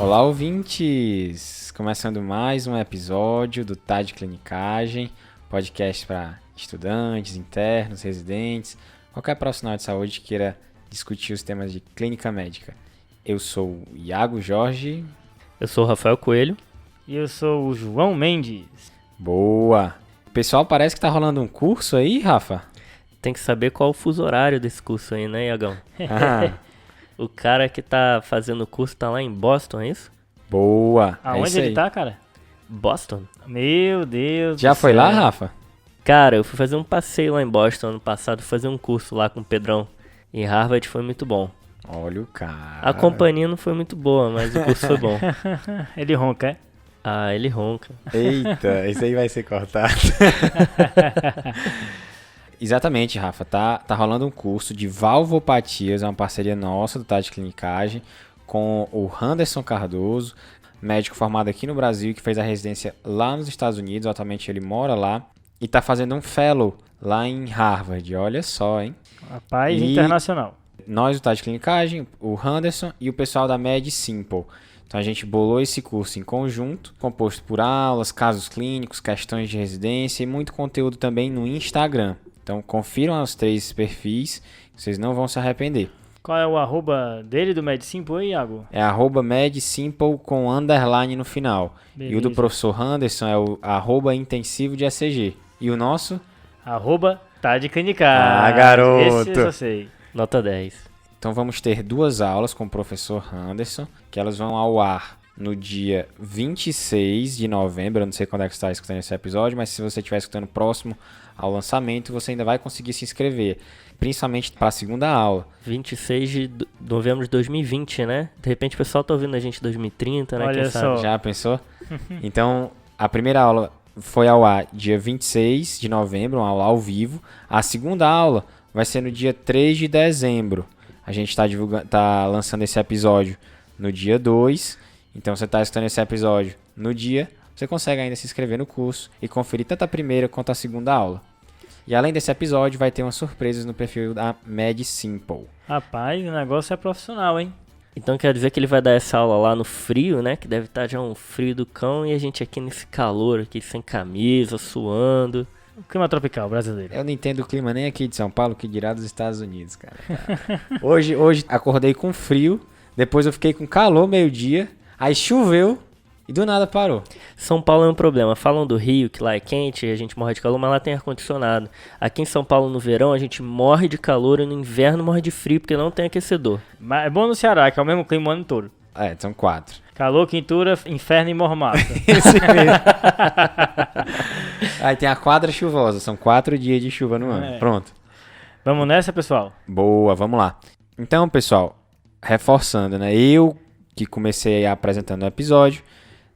Olá, ouvintes! Começando mais um episódio do Tá de Clinicagem, podcast para estudantes, internos, residentes, qualquer profissional de saúde que queira discutir os temas de clínica médica. Eu sou o Iago Jorge. Eu sou o Rafael Coelho. E eu sou o João Mendes. Boa! O pessoal parece que tá rolando um curso aí, Rafa? Tem que saber qual o fuso horário desse curso aí, né, Iagão? Ah, O cara que tá fazendo o curso tá lá em Boston, é isso? boa! É Aonde isso ele aí. tá, cara? Boston? Meu Deus Já do foi céu. lá, Rafa? Cara, eu fui fazer um passeio lá em Boston ano passado, fazer um curso lá com o Pedrão. Em Harvard foi muito bom. Olha o cara. A companhia não foi muito boa, mas o curso foi bom. Ele ronca, é? Ah, ele ronca. Eita, isso aí vai ser cortado. Exatamente, Rafa. Tá rolando um curso de valvopatias, é uma parceria nossa do Tá de Clinicagem, com o Anderson Cardoso, médico formado aqui no Brasil, que fez a residência lá nos Estados Unidos. Atualmente ele mora lá e tá fazendo um fellow lá em Harvard. Olha só, hein? Rapaz, E- internacional. Nós, do Tá de Clinicagem, o Anderson e o pessoal da Med Simple. Então a gente bolou esse curso em conjunto, composto por aulas, casos clínicos, questões de residência e muito conteúdo também no Instagram. Então confiram os 3 perfis, vocês não vão se arrepender. Qual é o arroba dele, do MedSimple aí, Iago? É @medsimple com underline no final. E o do Beleza. professor Anderson é o @intensivo de ECG. E o nosso? Arroba tá de clinicar. Ah, garoto. Esse eu sei. Nota 10. Então vamos ter 2 aulas com o professor Anderson, que elas vão ao ar no dia 26 de novembro. Eu não sei quando é que você está escutando esse episódio, mas se você estiver escutando próximo ao lançamento, você ainda vai conseguir se inscrever, principalmente para a segunda aula. 26 de novembro de 2020, né? De repente o pessoal tá ouvindo a gente em 2030, né? Olha Quem só. sabe? Já pensou? Então, a primeira aula foi ao ar dia 26 de novembro, uma aula ao vivo. A segunda aula vai ser no dia 3 de dezembro. A gente está lançando esse episódio no dia 2. Então, você está escutando esse episódio no dia, você consegue ainda se inscrever no curso e conferir tanto a primeira quanto a segunda aula. E além desse episódio, vai ter umas surpresas no perfil da Med Simple. Rapaz, o negócio é profissional, hein? Então quer dizer que ele vai dar essa aula lá no frio, né? Que deve estar já um frio do cão e a gente aqui nesse calor aqui, sem camisa, suando. O clima tropical brasileiro. Eu não entendo o clima nem aqui de São Paulo, que dirá dos Estados Unidos, cara. Hoje acordei com frio, depois eu fiquei com calor meio-dia, aí choveu e do nada parou. São Paulo é um problema. Falam do Rio, que lá é quente, a gente morre de calor, mas lá tem ar-condicionado. Aqui em São Paulo, no verão, a gente morre de calor e no inverno morre de frio, porque não tem aquecedor. Mas é bom no Ceará, que é o mesmo clima o ano todo. É, são 4. Calor, quintura, inferno e mormaço. Esse mesmo. Aí tem a quadra chuvosa, são 4 dias de chuva no ano. É. Pronto. Vamos nessa, pessoal? Boa, vamos lá. Então, pessoal, reforçando, né? Eu que comecei apresentando o episódio,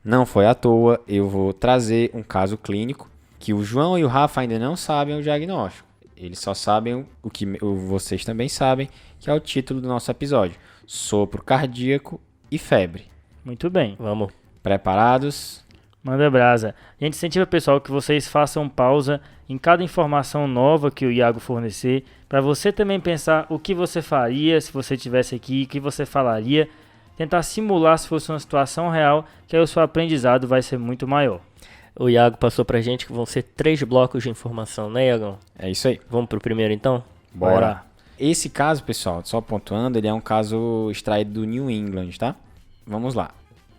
não foi à toa, eu vou trazer um caso clínico que o João e o Rafa ainda não sabem o diagnóstico. Eles só sabem o que vocês também sabem, que é o título do nosso episódio: sopro cardíaco e febre. Muito bem. Vamos. Preparados? Manda brasa. A gente incentiva, pessoal, que vocês façam pausa em cada informação nova que o Iago fornecer, para você também pensar o que você faria se você estivesse aqui, o que você falaria, tentar simular se fosse uma situação real, que aí o seu aprendizado vai ser muito maior. O Iago passou pra gente que vão ser 3 blocos de informação, né, Iagão? É isso aí. Vamos pro primeiro, então? Bora. Esse caso, pessoal, só pontuando, ele é um caso extraído do New England, tá? Vamos lá.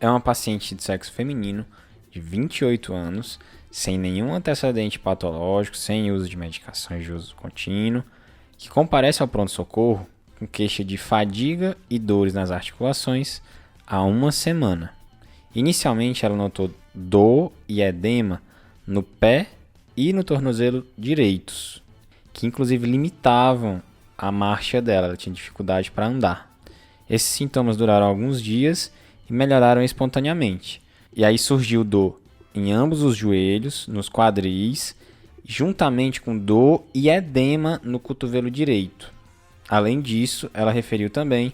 É uma paciente de sexo feminino, de 28 anos, sem nenhum antecedente patológico, sem uso de medicações de uso contínuo, que comparece ao pronto-socorro com queixa de fadiga e dores nas articulações há uma semana. Inicialmente, ela notou dor e edema no pé e no tornozelo direitos, que inclusive limitavam a marcha dela, ela tinha dificuldade para andar. Esses sintomas duraram alguns dias e melhoraram espontaneamente. E aí surgiu dor em ambos os joelhos, nos quadris, juntamente com dor e edema no cotovelo direito. Além disso, ela referiu também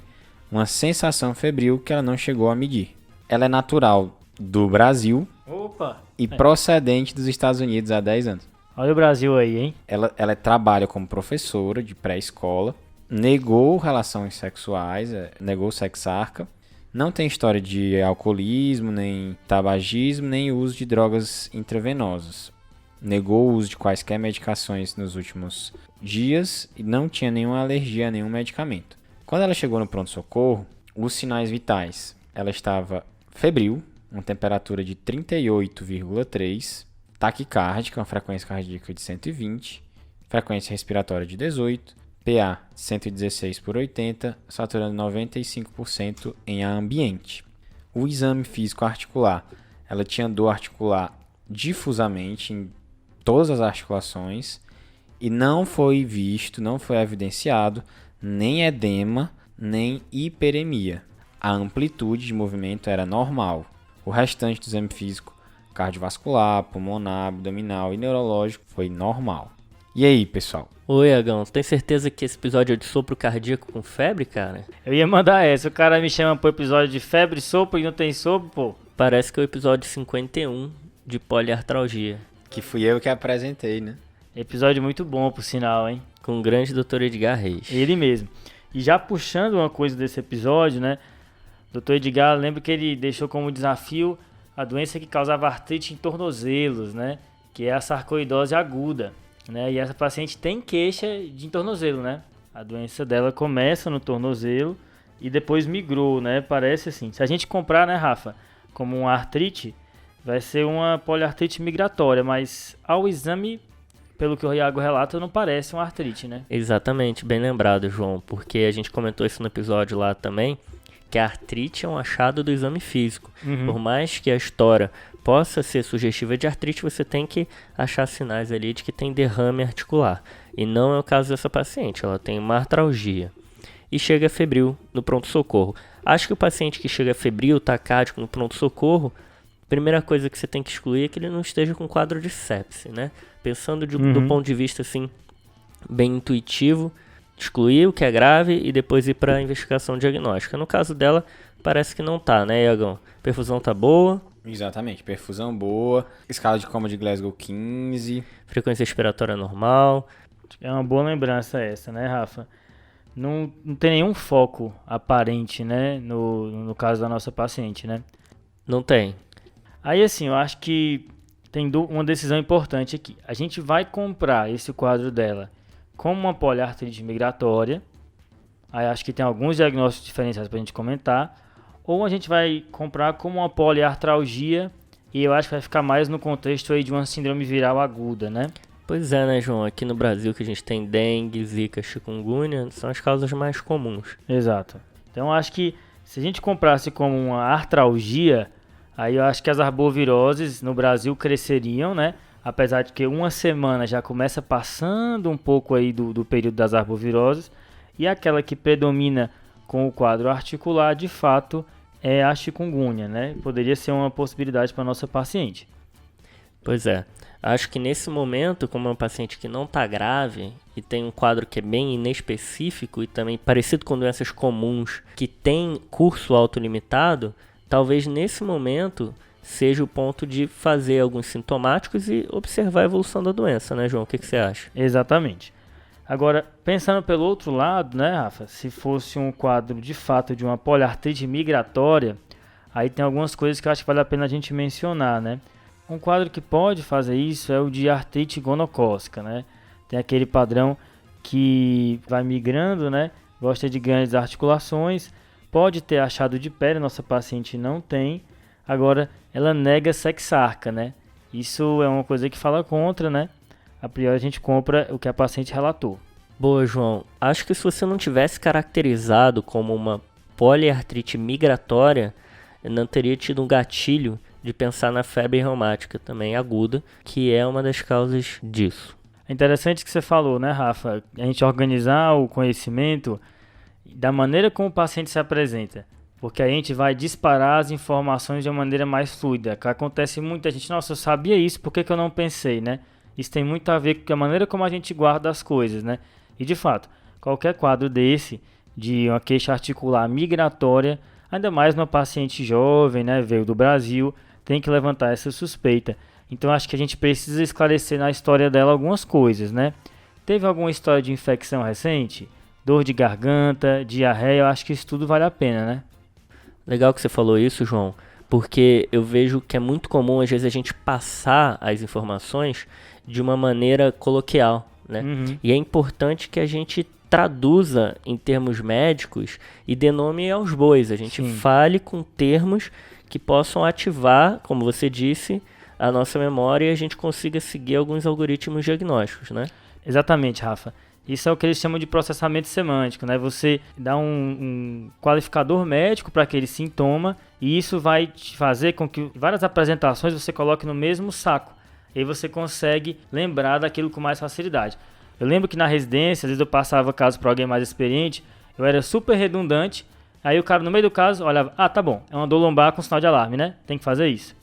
uma sensação febril que ela não chegou a medir. Ela é natural do Brasil Opa! e procedente dos Estados Unidos há 10 anos. Olha o Brasil aí, hein? Ela trabalha como professora de pré-escola, negou relações sexuais, negou sexarca, Não tem história de alcoolismo, nem tabagismo, nem uso de drogas intravenosas. Negou o uso de quaisquer medicações nos últimos dias e não tinha nenhuma alergia a nenhum medicamento. Quando ela chegou no pronto-socorro, os sinais vitais, ela estava febril, uma temperatura de 38,3, taquicárdica, uma frequência cardíaca de 120, frequência respiratória de 18, PA 116 por 80, saturando 95% em ar ambiente. O exame físico articular, ela tinha dor articular difusamente em todas as articulações e não foi visto, não foi evidenciado nem edema, nem hiperemia. A amplitude de movimento era normal. O restante do exame físico, cardiovascular, pulmonar, abdominal e neurológico, foi normal. E aí, pessoal? Oi, Agão, tem certeza que esse episódio é de sopro cardíaco com febre, cara? Eu ia mandar essa, o cara me chama pro episódio de febre, sopro e não tem sopro, pô. Parece que é o episódio 51 de poliartralgia. Que fui eu que apresentei, né? Episódio muito bom, por sinal, hein? Com o grande Dr. Edgar Reis. Ele mesmo. E já puxando uma coisa desse episódio, né? Dr. Edgar, lembro que ele deixou como desafio a doença que causava artrite em tornozelos, né? Que é a sarcoidose aguda, né? E essa paciente tem queixa de tornozelo, né? A doença dela começa no tornozelo e depois migrou, né? Parece assim. Se a gente comprar, né, Rafa, como uma artrite, vai ser uma poliartrite migratória, mas ao exame, pelo que o Iago relata, não parece uma artrite, né? Exatamente, bem lembrado, João, porque a gente comentou isso no episódio lá também, que a artrite é um achado do exame físico. Por mais que a história possa ser sugestiva de artrite, você tem que achar sinais ali de que tem derrame articular. E não é o caso dessa paciente, ela tem uma artralgia. E chega febril no pronto-socorro. Acho que o paciente que chega febril, taquícardico no pronto-socorro, primeira coisa que você tem que excluir é que ele não esteja com quadro de sepse, né? Pensando do ponto de vista assim, bem intuitivo, excluir o que é grave e depois ir para a investigação diagnóstica. No caso dela, parece que não tá, né, Iagão? Perfusão tá boa. Exatamente, perfusão boa, escala de coma de Glasgow 15. Frequência respiratória normal. É uma boa lembrança essa, né, Rafa? Não tem nenhum foco aparente, né, no caso da nossa paciente, né? Não tem. Aí, assim, eu acho que tem uma decisão importante aqui. A gente vai comprar esse quadro dela como uma poliartrite migratória. Aí acho que tem alguns diagnósticos diferenciados para a gente comentar. Ou a gente vai comprar como uma poliartralgia. E eu acho que vai ficar mais no contexto aí de uma síndrome viral aguda, né? Pois é, né, João? Aqui no Brasil que a gente tem dengue, zika, chikungunya, são as causas mais comuns. Exato. Então eu acho que se a gente comprasse como uma artralgia, aí eu acho que as arboviroses no Brasil cresceriam, né? Apesar de que uma semana já começa passando um pouco aí do período das arboviroses. E aquela que predomina com o quadro articular, de fato, é a chikungunya, né? Poderia ser uma possibilidade para a nossa paciente. Pois é. Acho que nesse momento, como é um paciente que não está grave e tem um quadro que é bem inespecífico e também parecido com doenças comuns que tem curso autolimitado, talvez nesse momento seja o ponto de fazer alguns sintomáticos e observar a evolução da doença, né, João? O que você acha? Exatamente. Agora, pensando pelo outro lado, né, Rafa? Se fosse um quadro de fato de uma poliartrite migratória, aí tem algumas coisas que eu acho que vale a pena a gente mencionar, né? Um quadro que pode fazer isso é o de artrite gonocócica, né? Tem aquele padrão que vai migrando, né? Gosta de grandes articulações, pode ter achado de pele, nossa paciente não tem. Agora, ela nega sexarca, né? Isso é uma coisa que fala contra, né? A priori a gente compra o que a paciente relatou. Boa, João. Acho que se você não tivesse caracterizado como uma poliartrite migratória, não teria tido um gatilho de pensar na febre reumática também aguda, que é uma das causas disso. É interessante que você falou, né, Rafa? A gente organizar o conhecimento da maneira como o paciente se apresenta, porque a gente vai disparar as informações de uma maneira mais fluida. Acontece muita gente, nossa, eu sabia isso, por que eu não pensei, né? Isso tem muito a ver com a maneira como a gente guarda as coisas, né? E de fato, qualquer quadro desse, de uma queixa articular migratória, ainda mais numa paciente jovem, né, veio do Brasil, tem que levantar essa suspeita. Então acho que a gente precisa esclarecer na história dela algumas coisas, né? Teve alguma história de infecção recente? Dor de garganta, diarreia, eu acho que isso tudo vale a pena, né? Legal que você falou isso, João, porque eu vejo que é muito comum, às vezes, a gente passar as informações de uma maneira coloquial, né? Uhum. E é importante que a gente traduza em termos médicos e dê nome aos bois. A gente Sim. fale com termos que possam ativar, como você disse, a nossa memória e a gente consiga seguir alguns algoritmos diagnósticos, né? Exatamente, Rafa. Isso é o que eles chamam de processamento semântico, né? Você dá um qualificador médico para aquele sintoma e isso vai te fazer com que várias apresentações você coloque no mesmo saco. E aí você consegue lembrar daquilo com mais facilidade. Eu lembro que na residência, às vezes eu passava caso para alguém mais experiente, eu era super redundante, aí o cara no meio do caso olhava, tá bom, é uma dor lombar com sinal de alarme, né? Tem que fazer isso.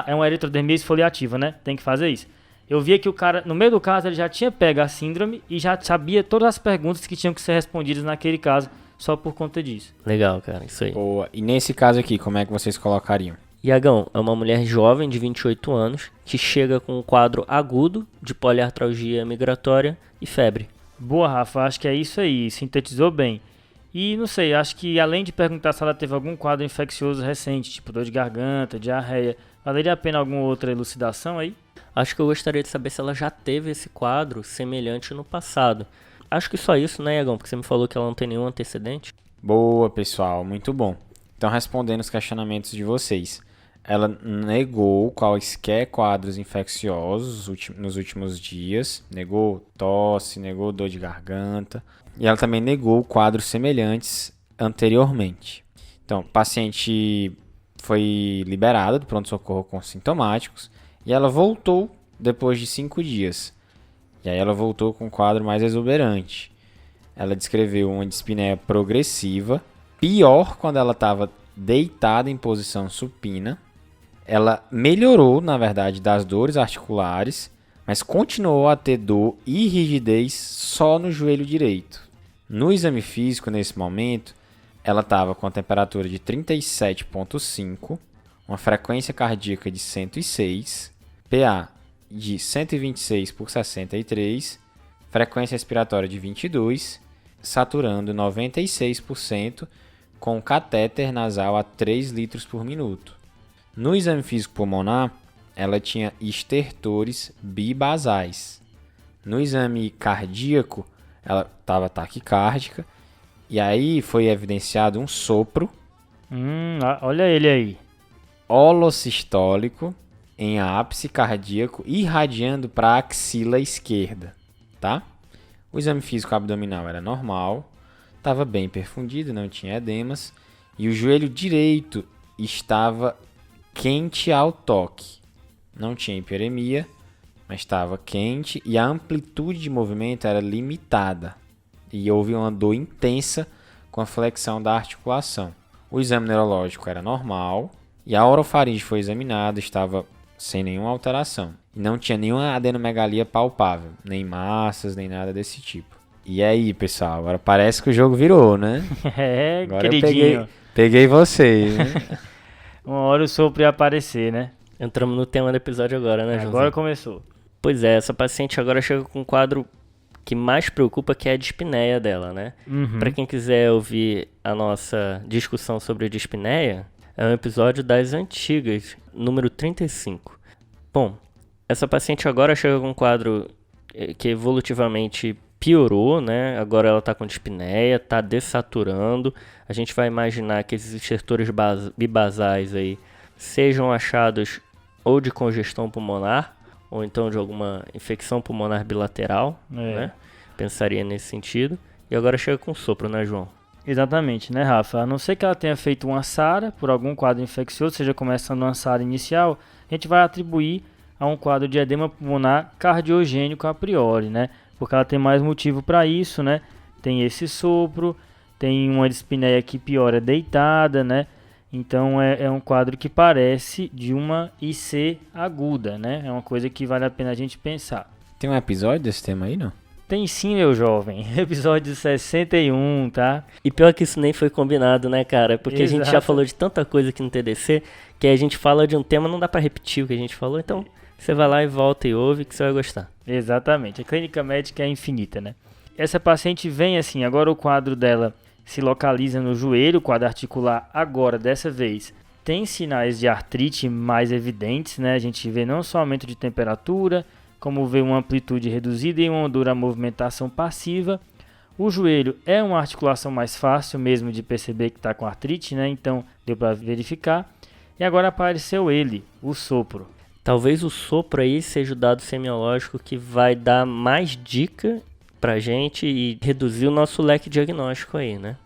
É uma eritrodermia esfoliativa, né? Tem que fazer isso. Eu via que o cara, no meio do caso, ele já tinha pego a síndrome e já sabia todas as perguntas que tinham que ser respondidas naquele caso, só por conta disso. Legal, cara, isso aí. Boa. E nesse caso aqui, como é que vocês colocariam? Iagão é uma mulher jovem de 28 anos que chega com um quadro agudo de poliartralgia migratória e febre. Boa, Rafa, acho que é isso aí, sintetizou bem. E não sei, acho que além de perguntar se ela teve algum quadro infeccioso recente, tipo dor de garganta, diarreia, valeria a pena alguma outra elucidação aí? Acho que eu gostaria de saber se ela já teve esse quadro semelhante no passado. Acho que só isso, né, Iagão? Porque você me falou que ela não tem nenhum antecedente. Boa, pessoal, muito bom. Então, respondendo os questionamentos de vocês. Ela negou quaisquer quadros infecciosos nos últimos dias, negou tosse, negou dor de garganta, e ela também negou quadros semelhantes anteriormente. Então, o paciente foi liberada do pronto-socorro com sintomáticos, e ela voltou depois de 5 dias. E aí ela voltou com um quadro mais exuberante. Ela descreveu uma dispneia progressiva, pior quando ela estava deitada em posição supina. Ela melhorou, na verdade, das dores articulares, mas continuou a ter dor e rigidez só no joelho direito. No exame físico, nesse momento, ela estava com a temperatura de 37,5, uma frequência cardíaca de 106, PA de 126 por 63, frequência respiratória de 22, saturando 96%, com catéter nasal a 3 litros por minuto. No exame físico pulmonar, ela tinha estertores bibasais. No exame cardíaco, ela estava taquicárdica. E aí foi evidenciado um sopro Olha ele aí. holossistólico em ápice cardíaco irradiando para a axila esquerda, tá? O exame físico abdominal era normal, estava bem perfundido, não tinha edemas. E o joelho direito estava quente ao toque. Não tinha hiperemia, mas estava quente e a amplitude de movimento era limitada. E houve uma dor intensa com a flexão da articulação. O exame neurológico era normal e a orofaringe foi examinada, estava sem nenhuma alteração. E não tinha nenhuma adenomegalia palpável, nem massas, nem nada desse tipo. E aí, pessoal, agora parece que o jogo virou, né? Agora Queridinho. eu peguei vocês, né? Uma hora o sopro ia aparecer, né? Entramos no tema do episódio agora, né, Joãozinho? Agora começou. Pois é, essa paciente agora chega com um quadro que mais preocupa, que é a dispneia dela, né? Para quem quiser ouvir a nossa discussão sobre a dispneia, é um episódio das antigas, número 35. Bom, essa paciente agora chega com um quadro que evolutivamente piorou, né? Agora ela está com dispneia, está dessaturando. A gente vai imaginar que esses estertores bibasais aí sejam achados ou de congestão pulmonar, ou então de alguma infecção pulmonar bilateral, né? Pensaria nesse sentido. E agora chega com sopro, né, João? Exatamente, né, Rafa? A não ser que ela tenha feito uma SARA por algum quadro infeccioso, seja começando uma SARA inicial, a gente vai atribuir a um quadro de edema pulmonar cardiogênico a priori, né? Porque ela tem mais motivo para isso, né? Tem esse sopro, tem uma dispneia que piora deitada, né? Então é um quadro que parece de uma IC aguda, né? É uma coisa que vale a pena a gente pensar. Tem um episódio desse tema aí, não? Tem sim, meu jovem. Episódio 61, tá? E pior que isso nem foi combinado, né, cara? Porque a gente já falou de tanta coisa aqui no TDC que a gente fala de um tema, não dá pra repetir o que a gente falou. Então, você vai lá e volta e ouve que você vai gostar. Exatamente. A clínica médica é infinita, né? Essa paciente vem assim, agora o quadro dela se localiza no joelho quadriarticular agora, dessa vez. Tem sinais de artrite mais evidentes, né? A gente vê não só aumento de temperatura, como vê uma amplitude reduzida e uma dura movimentação passiva. O joelho é uma articulação mais fácil mesmo de perceber que está com artrite, né? Então deu para verificar. E agora apareceu ele, o sopro. Talvez o sopro aí seja o dado semiológico que vai dar mais dica pra gente e reduzir o nosso leque diagnóstico aí, né?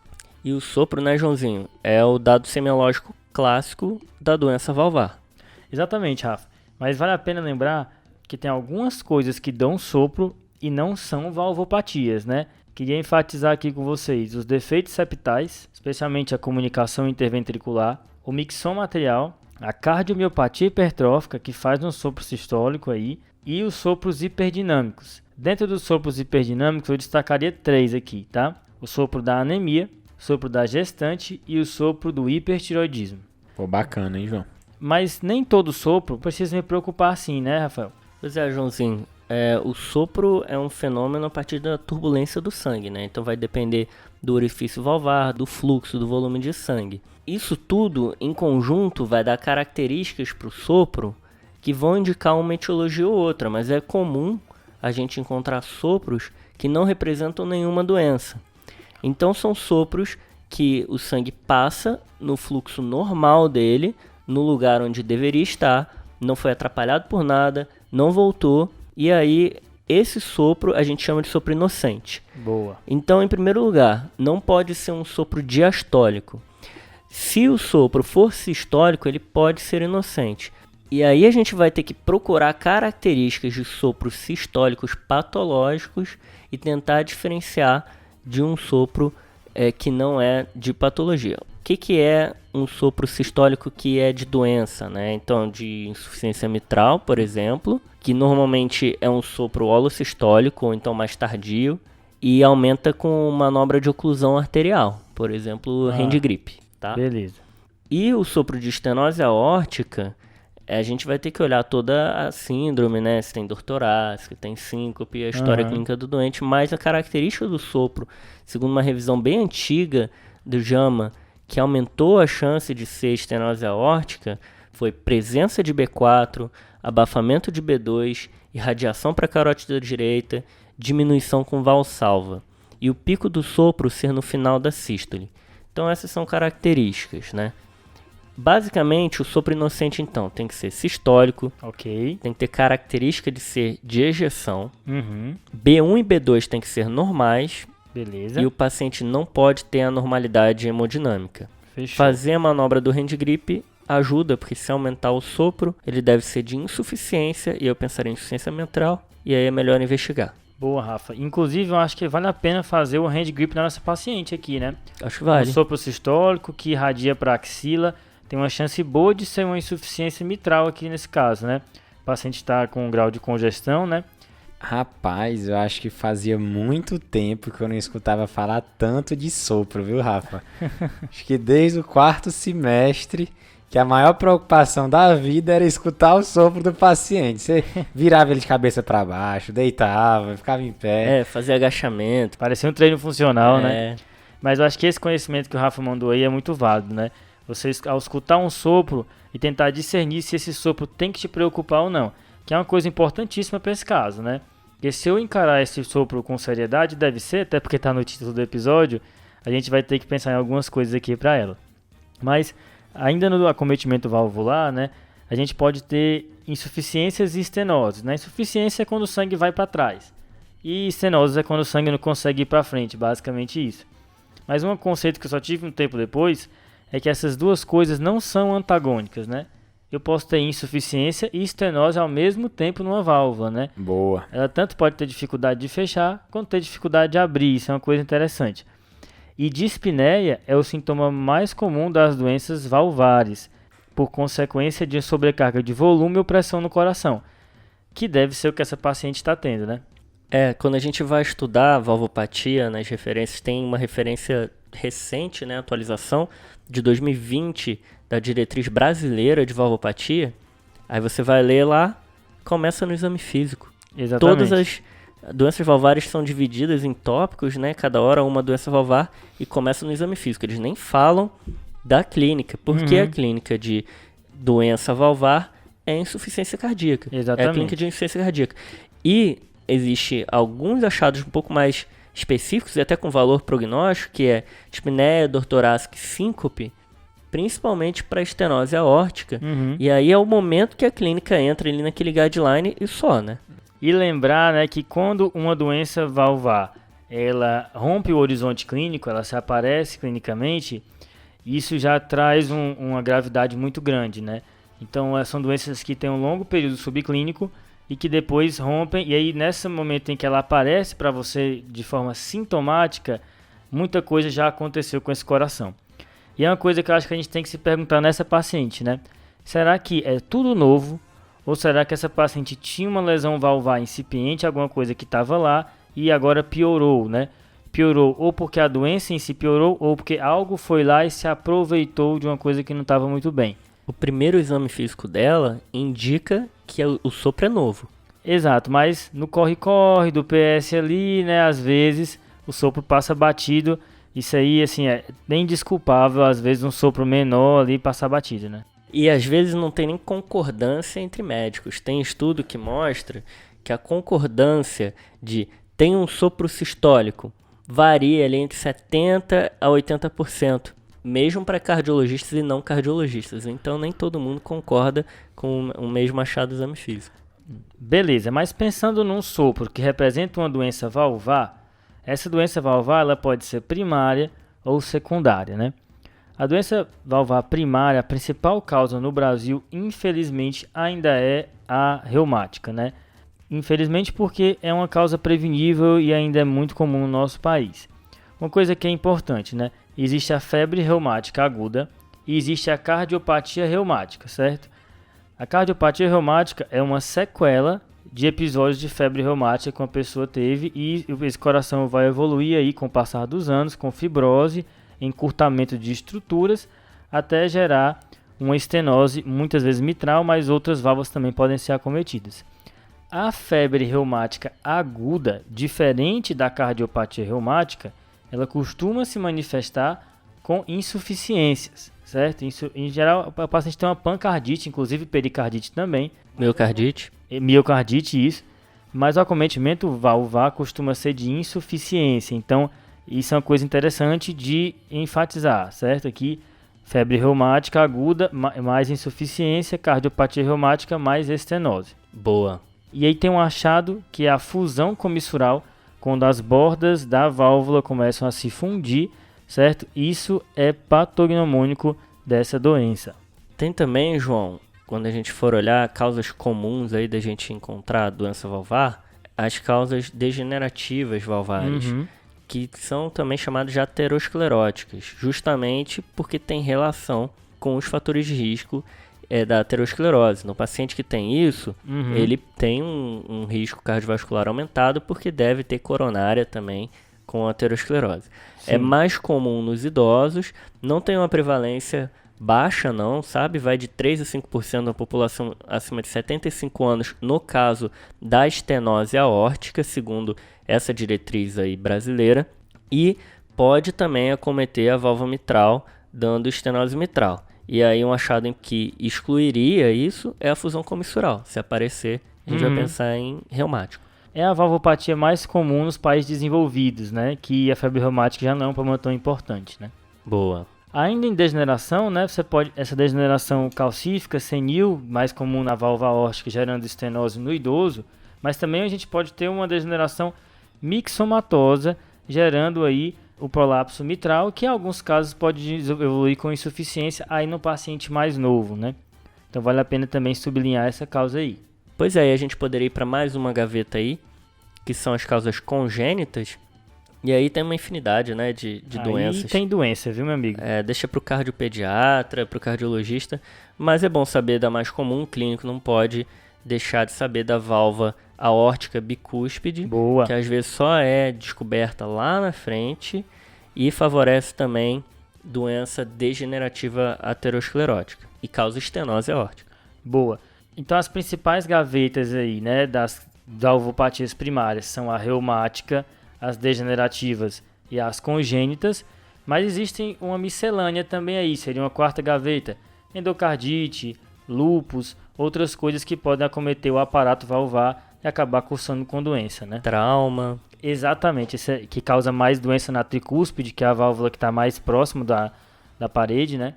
E o sopro, né, Joãozinho, é o dado semiológico clássico da doença valvar. Exatamente, Rafa. Mas vale a pena lembrar que tem algumas coisas que dão sopro e não são valvopatias, né? Queria enfatizar aqui com vocês os defeitos septais, especialmente a comunicação interventricular, o mixoma atrial, a cardiomiopatia hipertrófica, que faz um sopro sistólico aí, e os sopros hiperdinâmicos. Dentro dos sopros hiperdinâmicos, eu destacaria 3 aqui, tá? O sopro da anemia, o sopro da gestante e o sopro do hipertiroidismo. Pô, bacana, hein, João? Mas nem todo sopro precisa me preocupar assim, né, Rafael? Pois é, Joãozinho, o sopro é um fenômeno a partir da turbulência do sangue, né? Então vai depender do orifício valvar, do fluxo, do volume de sangue. Isso tudo, em conjunto, vai dar características para o sopro que vão indicar uma etiologia ou outra, mas é comum a gente encontrar sopros que não representam nenhuma doença. Então são sopros que o sangue passa no fluxo normal dele, no lugar onde deveria estar, não foi atrapalhado por nada, não voltou, e aí esse sopro a gente chama de sopro inocente. Boa. Então, em primeiro lugar, não pode ser um sopro diastólico. Se o sopro for sistólico, ele pode ser inocente. E aí a gente vai ter que procurar características de sopros sistólicos patológicos e tentar diferenciar de um sopro que não é de patologia. O que é um sopro sistólico que é de doença, né? Então, de insuficiência mitral, por exemplo, que normalmente é um sopro holossistólico, ou então mais tardio, e aumenta com manobra de oclusão arterial, por exemplo, hand grip, tá? Beleza. E o sopro de estenose aórtica, a gente vai ter que olhar toda a síndrome, né? Se tem dor torácica, tem síncope, a história clínica do doente, mas a característica do sopro, segundo uma revisão bem antiga do JAMA, que aumentou a chance de ser estenose aórtica, foi presença de B4, abafamento de B2, irradiação para a carótida direita, diminuição com valsalva, e o pico do sopro ser no final da sístole. Então essas são características, né? Basicamente, o sopro inocente, então, tem que ser sistólico, Ok. tem que ter característica de ser de ejeção, Uhum. B1 e B2 tem que ser normais, Beleza. e o paciente não pode ter anormalidade hemodinâmica. Fechou. Fazer a manobra do hand grip ajuda, porque se aumentar o sopro, ele deve ser de insuficiência, e eu pensaria em insuficiência mitral, e aí é melhor investigar. Boa, Rafa. Inclusive, eu acho que vale a pena fazer o hand grip na nossa paciente aqui, né? Acho que vale. O sopro sistólico que irradia para a axila tem uma chance boa de ser uma insuficiência mitral aqui nesse caso, né? O paciente está com um grau de congestão, né? Rapaz, eu acho que fazia muito tempo que eu não escutava falar tanto de sopro, viu, Rafa? Acho que desde o 4º semestre, que a maior preocupação da vida era escutar o sopro do paciente. Você virava ele de cabeça para baixo, deitava, ficava em pé. Fazer agachamento. Parecia um treino funcional, né? Mas eu acho que esse conhecimento que o Rafa mandou aí é muito válido, né? Você, ao escutar um sopro e tentar discernir se esse sopro tem que te preocupar ou não, que é uma coisa importantíssima para esse caso, né? Porque se eu encarar esse sopro com seriedade, deve ser, até porque está no título do episódio, a gente vai ter que pensar em algumas coisas aqui para ela. Mas, ainda no acometimento valvular, né, a gente pode ter insuficiências e estenoses, né? Insuficiência é quando o sangue vai para trás, e estenose é quando o sangue não consegue ir para frente, basicamente isso. Mas um conceito que eu só tive um tempo depois é que essas duas coisas não são antagônicas, né? Eu posso ter insuficiência e estenose ao mesmo tempo numa válvula, né? Boa. Ela tanto pode ter dificuldade de fechar, quanto ter dificuldade de abrir, isso é uma coisa interessante. E dispneia é o sintoma mais comum das doenças valvares, por consequência de sobrecarga de volume ou pressão no coração, que deve ser o que essa paciente está tendo, né? Quando a gente vai estudar a valvopatia nas referências, tem uma referência recente, né, atualização de 2020 da diretriz brasileira de valvopatia. Aí você vai ler lá, começa no exame físico. Exatamente. Todas Doenças valvares são divididas em tópicos, né? Cada hora uma doença valvar e começa no exame físico. Eles nem falam da clínica, porque a clínica de doença valvar é insuficiência cardíaca. Exatamente. É a clínica de insuficiência cardíaca. E existe alguns achados um pouco mais específicos e até com valor prognóstico, que é dispneia, dor torácica e síncope, principalmente para estenose aórtica. E aí é o momento que a clínica entra ali naquele guideline e só, né? E lembrar, né, que quando uma doença valvar, ela rompe o horizonte clínico, ela se aparece clinicamente, isso já traz uma gravidade muito grande, né? Então, são doenças que têm um longo período subclínico e que depois rompem, e aí nesse momento em que ela aparece para você de forma sintomática, muita coisa já aconteceu com esse coração. E é uma coisa que eu acho que a gente tem que se perguntar nessa paciente, né? Será que é tudo novo? Ou será que essa paciente tinha uma lesão valvar incipiente, alguma coisa que estava lá e agora piorou, né? Piorou ou porque a doença em si piorou ou porque algo foi lá e se aproveitou de uma coisa que não estava muito bem. O primeiro exame físico dela indica que o sopro é novo. Exato, mas no corre-corre do PS ali, né, às vezes o sopro passa batido. Isso aí, assim, é bem desculpável, às vezes um sopro menor ali passar batido, né? E às vezes não tem nem concordância entre médicos. Tem estudo que mostra que a concordância de tem um sopro sistólico varia ali entre 70% a 80%, mesmo para cardiologistas e não cardiologistas. Então nem todo mundo concorda com o mesmo achado do exame físico. Beleza, mas pensando num sopro que representa uma doença valvar, essa doença valvar ela pode ser primária ou secundária, né? A doença valvar primária, a principal causa no Brasil, infelizmente, ainda é a reumática, né? Infelizmente porque é uma causa prevenível e ainda é muito comum no nosso país. Uma coisa que é importante, né? Existe a febre reumática aguda e existe a cardiopatia reumática, certo? A cardiopatia reumática é uma sequela de episódios de febre reumática que uma pessoa teve e esse coração vai evoluir aí com o passar dos anos, com fibrose, encurtamento de estruturas, até gerar uma estenose, muitas vezes mitral, mas outras válvulas também podem ser acometidas. A febre reumática aguda, diferente da cardiopatia reumática, ela costuma se manifestar com insuficiências, certo? Em geral, o paciente tem uma pancardite, inclusive pericardite também. Miocardite, isso. Mas o acometimento valvar costuma ser de insuficiência. Então, isso é uma coisa interessante de enfatizar, certo? Aqui, febre reumática aguda, mais insuficiência, cardiopatia reumática, mais estenose. Boa. E aí tem um achado que é a fusão comissural, quando as bordas da válvula começam a se fundir, certo? Isso é patognomônico dessa doença. Tem também, João, quando a gente for olhar causas comuns aí da gente encontrar doença valvar, as causas degenerativas valvares, que são também chamadas de ateroscleróticas, justamente porque tem relação com os fatores de risco da aterosclerose. No paciente que tem isso, ele tem um risco cardiovascular aumentado porque deve ter coronária também com aterosclerose. Sim. É mais comum nos idosos, não tem uma prevalência baixa não, sabe? Vai de 3 a 5% da população acima de 75 anos no caso da estenose aórtica, segundo essa diretriz aí brasileira, e pode também acometer a válvula mitral, dando estenose mitral. E aí um achado em que excluiria isso é a fusão comissural. Se aparecer, a gente vai pensar em reumático. É a valvopatia mais comum nos países desenvolvidos, né? Que a febre reumática já não é um problema tão importante, né? Boa. Ainda em degeneração, né? Você pode essa degeneração calcífica, senil, mais comum na válvula aórtica, gerando estenose no idoso, mas também a gente pode ter uma degeneração mixomatosa, gerando aí o prolapso mitral, que em alguns casos pode evoluir com insuficiência aí no paciente mais novo, né? Então vale a pena também sublinhar essa causa aí. Pois é, a gente poderia ir para mais uma gaveta aí, que são as causas congênitas, e aí tem uma infinidade, né, de doenças. Aí tem doença, viu, meu amigo? Deixa para o cardiopediatra, para o cardiologista, mas é bom saber da mais comum, o clínico não pode deixar de saber da válvula aórtica bicúspide, Boa. Que às vezes só é descoberta lá na frente e favorece também doença degenerativa aterosclerótica e causa estenose aórtica. Boa. Então as principais gavetas aí, né, valvopatias primárias são a reumática, as degenerativas e as congênitas, mas existem uma miscelânea também aí, seria uma quarta gaveta, endocardite, lúpus, outras coisas que podem acometer o aparato valvar e acabar cursando com doença, né? Trauma. Exatamente, que causa mais doença na tricúspide, que é a válvula que está mais próximo da parede, né?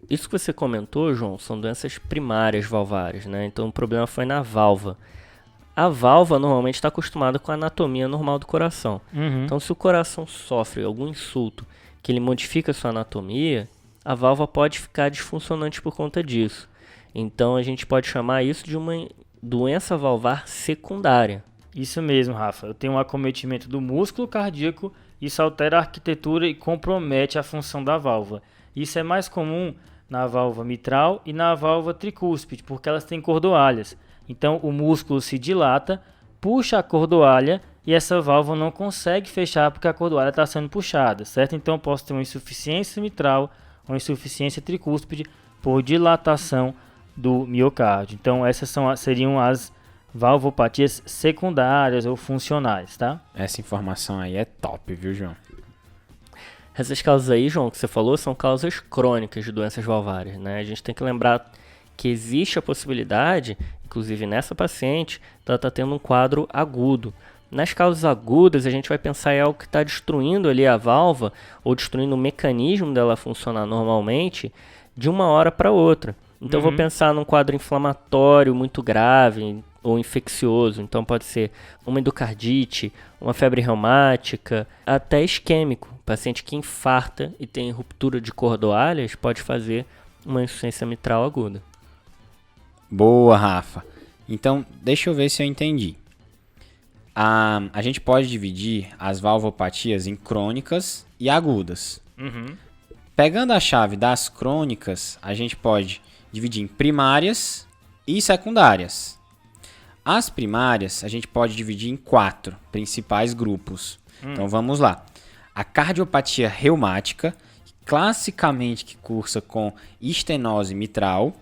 Isso que você comentou, João, são doenças primárias valvares, né? Então o problema foi na válvula. A válvula normalmente está acostumada com a anatomia normal do coração. Então se o coração sofre algum insulto que ele modifica a sua anatomia, a válvula pode ficar disfuncionante por conta disso. Então a gente pode chamar isso de uma doença valvar secundária. Isso mesmo, Rafa. Eu tenho um acometimento do músculo cardíaco, isso altera a arquitetura e compromete a função da válvula. Isso é mais comum na válvula mitral e na válvula tricúspide, porque elas têm cordoalhas. Então o músculo se dilata, puxa a cordoalha e essa válvula não consegue fechar porque a cordoalha está sendo puxada, certo? Então eu posso ter uma insuficiência mitral, uma insuficiência tricúspide por dilatação do miocárdio. Então essas seriam as valvopatias secundárias ou funcionais, tá? Essa informação aí é top, viu, João? Essas causas aí, João, que você falou, são causas crônicas de doenças valvares, né? A gente tem que lembrar que existe a possibilidade, inclusive nessa paciente, ela está tendo um quadro agudo. Nas causas agudas, a gente vai pensar em algo que está destruindo ali a válvula ou destruindo o mecanismo dela funcionar normalmente de uma hora para outra. Então, eu vou pensar num quadro inflamatório muito grave ou infeccioso. Então, pode ser uma endocardite, uma febre reumática, até isquêmico. Paciente que infarta e tem ruptura de cordoalhas pode fazer uma insuficiência mitral aguda. Boa, Rafa. Então, deixa eu ver se eu entendi. A gente pode dividir as valvopatias em crônicas e agudas. Pegando a chave das crônicas, a gente pode dividir em primárias e secundárias. As primárias a gente pode dividir em 4 principais grupos. Então vamos lá. A cardiopatia reumática, classicamente que cursa com estenose mitral.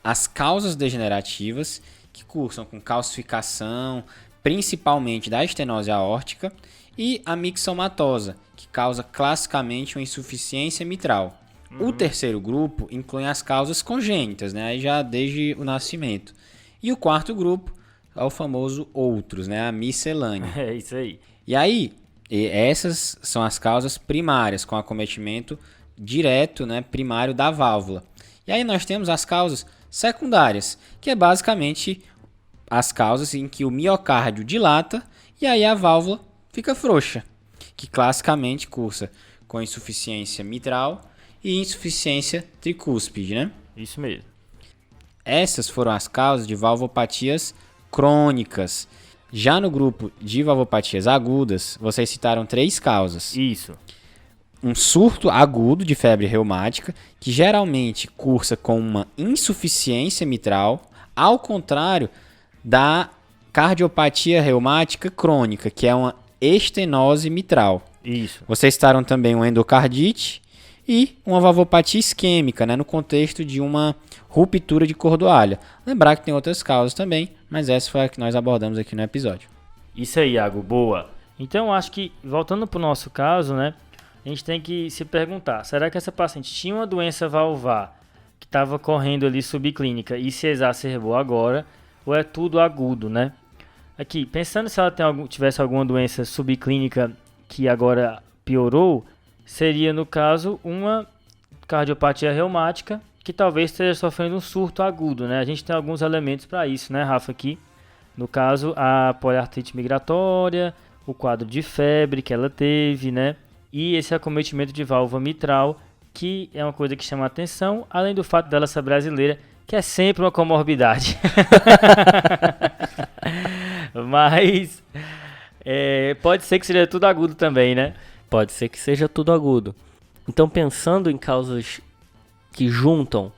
As causas degenerativas, que cursam com calcificação, principalmente da estenose aórtica. E a mixomatosa, que causa classicamente uma insuficiência mitral. O terceiro grupo inclui as causas congênitas, né? Aí já desde o nascimento. E o quarto grupo é o famoso outros, né? A miscelânea. É isso aí. E aí, essas são as causas primárias, com acometimento direto, né, primário da válvula. E aí nós temos as causas secundárias, que é basicamente as causas em que o miocárdio dilata e aí a válvula fica frouxa, que classicamente cursa com insuficiência mitral e insuficiência tricúspide, né? Isso mesmo. Essas foram as causas de valvopatias crônicas. Já no grupo de valvopatias agudas, vocês citaram 3 causas. Isso. Um surto agudo de febre reumática, que geralmente cursa com uma insuficiência mitral, ao contrário da cardiopatia reumática crônica, que é uma estenose mitral. Isso. Vocês citaram também uma endocardite e uma valvopatia isquêmica, né, no contexto de uma ruptura de cordoalha. Lembrar que tem outras causas também, mas essa foi a que nós abordamos aqui no episódio. Isso aí, Iago, boa. Então, acho que, voltando para o nosso caso, né, a gente tem que se perguntar, será que essa paciente tinha uma doença valvar que estava correndo ali subclínica e se exacerbou agora, ou é tudo agudo, né? Aqui, pensando se ela tivesse alguma doença subclínica que agora piorou, seria, no caso, uma cardiopatia reumática que talvez esteja sofrendo um surto agudo, né? A gente tem alguns elementos para isso, né, Rafa, aqui. No caso, a poliartrite migratória, o quadro de febre que ela teve, né? E esse acometimento de válvula mitral, que é uma coisa que chama a atenção, além do fato dela ser brasileira, que é sempre uma comorbidade. Mas pode ser que seja tudo agudo também, né? Pode ser que seja tudo agudo. Então, pensando em causas que juntam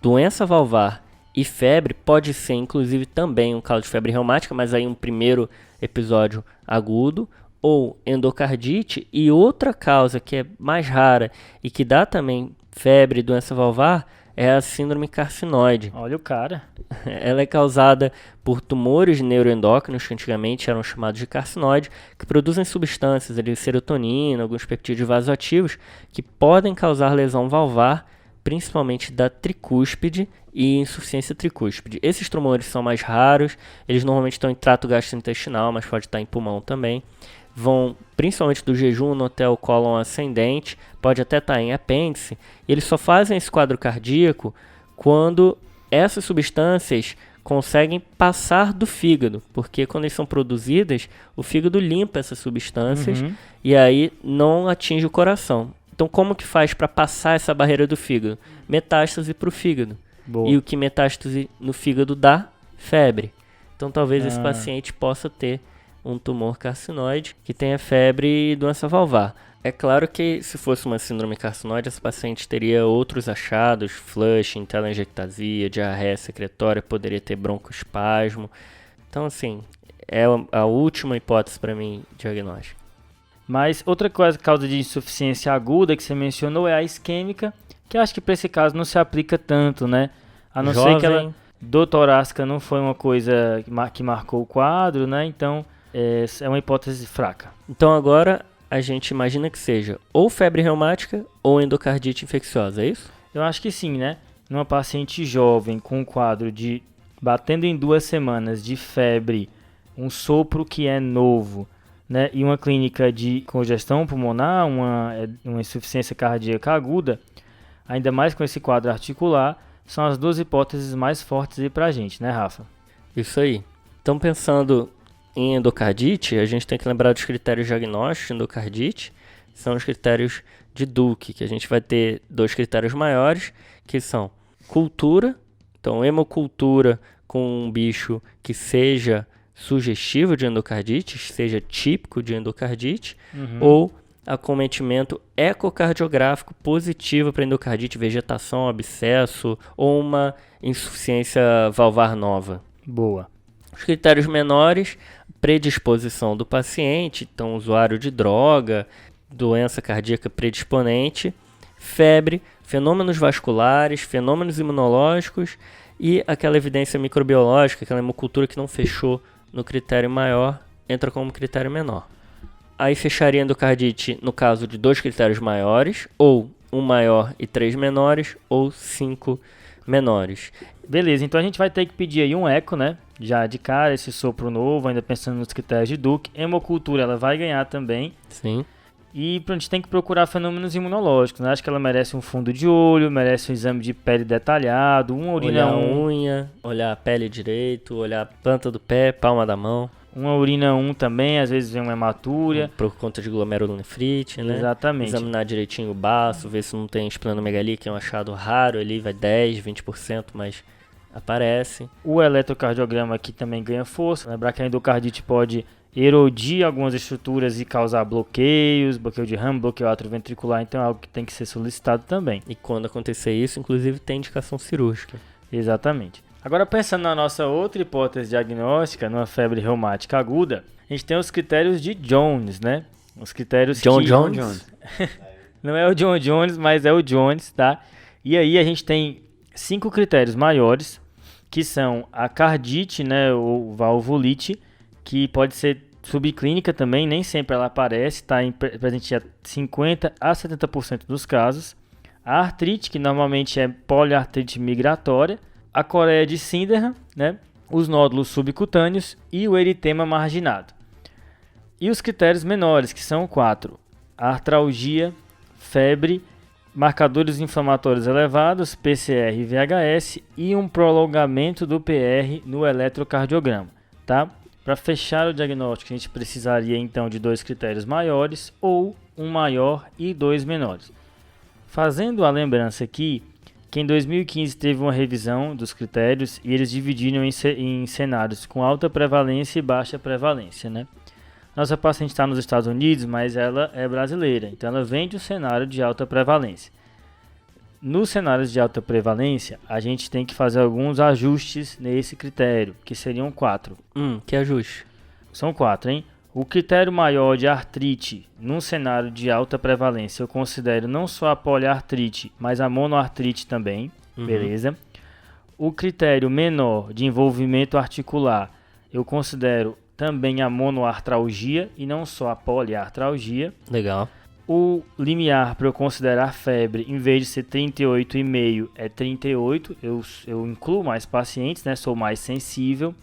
doença valvar e febre, pode ser inclusive também um caso de febre reumática, mas aí um primeiro episódio agudo, ou endocardite, e outra causa que é mais rara e que dá também febre e doença valvar é a síndrome carcinoide. Olha o cara. Ela é causada por tumores neuroendócrinos, que antigamente eram chamados de carcinoide, que produzem substâncias, ali, serotonina, alguns peptídeos vasoativos, que podem causar lesão valvar, principalmente da tricúspide e insuficiência tricúspide. Esses tumores são mais raros, eles normalmente estão em trato gastrointestinal, mas pode estar em pulmão também. Vão principalmente do jejum no hotel cólon ascendente, pode até estar em apêndice. Eles só fazem esse quadro cardíaco quando essas substâncias conseguem passar do fígado, porque quando eles são produzidas, o fígado limpa essas substâncias e aí não atinge o coração. Então, como que faz para passar essa barreira do fígado? Metástase para o fígado. Boa. E o que metástase no fígado dá? Febre. Então, talvez esse paciente possa ter um tumor carcinoide que tenha febre e doença valvar. É claro que se fosse uma síndrome carcinoide, esse paciente teria outros achados, flushing, telangiectasia, diarreia secretória, poderia ter broncoespasmo. Então, assim, é a última hipótese para mim diagnóstica. Mas outra causa de insuficiência aguda que você mencionou é a isquêmica, que eu acho que para esse caso não se aplica tanto, né? A não ser que ela dor torácica não foi uma coisa que marcou o quadro, né? Então, é uma hipótese fraca. Então agora a gente imagina que seja ou febre reumática ou endocardite infecciosa, é isso? Eu acho que sim, né? Numa paciente jovem com um quadro de batendo em 2 semanas de febre, um sopro que é novo, né? E uma clínica de congestão pulmonar, uma insuficiência cardíaca aguda, ainda mais com esse quadro articular, são as 2 hipóteses mais fortes aí pra gente, né, Rafa? Isso aí. Então, pensando em endocardite, a gente tem que lembrar dos critérios diagnósticos de endocardite, são os critérios de Duke, que a gente vai ter 2 critérios maiores, que são cultura, então hemocultura com um bicho que seja sugestivo de endocardite, seja típico de endocardite, ou acometimento ecocardiográfico positivo para endocardite, vegetação, abscesso ou uma insuficiência valvar nova. Boa. Os critérios menores, predisposição do paciente, então usuário de droga, doença cardíaca predisponente, febre, fenômenos vasculares, fenômenos imunológicos e aquela evidência microbiológica, aquela hemocultura que não fechou no critério maior, entra como critério menor. Aí fecharia endocardite no caso de 2 critérios maiores, ou 1 maior e 3 menores, ou 5 menores. Beleza, então a gente vai ter que pedir aí um eco, né? Já de cara, esse sopro novo, ainda pensando nos critérios de Duke. Hemocultura, ela vai ganhar também. Sim. E a gente tem que procurar fenômenos imunológicos, né? Acho que ela merece um fundo de olho, merece um exame de pele detalhado, uma urina... Olhar a unha, olhar a pele direito, olhar a planta do pé, palma da mão. Uma urina 1 também, às vezes vem uma hematúria. Por conta de glomerulonefrite, né? Exatamente. Examinar direitinho o baço, ver se não tem esplenomegalia, que é um achado raro ali, vai 10, 20%, mas aparece. O eletrocardiograma aqui também ganha força. Lembrar que a endocardite pode erodir algumas estruturas e causar bloqueios, bloqueio de ramo, bloqueio atrioventricular, então é algo que tem que ser solicitado também. E quando acontecer isso, inclusive, tem indicação cirúrgica. Exatamente. Agora, pensando na nossa outra hipótese diagnóstica, numa febre reumática aguda, a gente tem os critérios de Jones, né? Os critérios Jones? Não é o John Jones, mas é o Jones, tá? E aí a gente tem 5 critérios maiores, que são a cardite, né, ou valvulite, que pode ser subclínica também, nem sempre ela aparece, está presente em 50% a 70% dos casos. A artrite, que normalmente é poliartrite migratória. A coreia de Sydenham, né? Os nódulos subcutâneos e o eritema marginado. E os critérios menores, que são 4. A artralgia, febre, marcadores inflamatórios elevados, PCR e VHS e um prolongamento do PR no eletrocardiograma, tá? Para fechar o diagnóstico, a gente precisaria então de 2 critérios maiores ou um maior e 2 menores. Fazendo a lembrança aqui, que em 2015 teve uma revisão dos critérios e eles dividiram em cenários com alta prevalência e baixa prevalência, né? Nossa paciente está nos Estados Unidos, mas ela é brasileira, então ela vem de um cenário de alta prevalência. Nos cenários de alta prevalência, a gente tem que fazer alguns ajustes nesse critério, que seriam 4. Que ajuste? São 4, hein? O critério maior de artrite, num cenário de alta prevalência, eu considero não só a poliartrite, mas a monoartrite também. beleza? O critério menor de envolvimento articular, eu considero também a monoartralgia e não só a poliartralgia. Legal. O limiar para eu considerar febre, em vez de ser 38,5, é 38. Eu incluo mais pacientes, né? Sou mais sensível.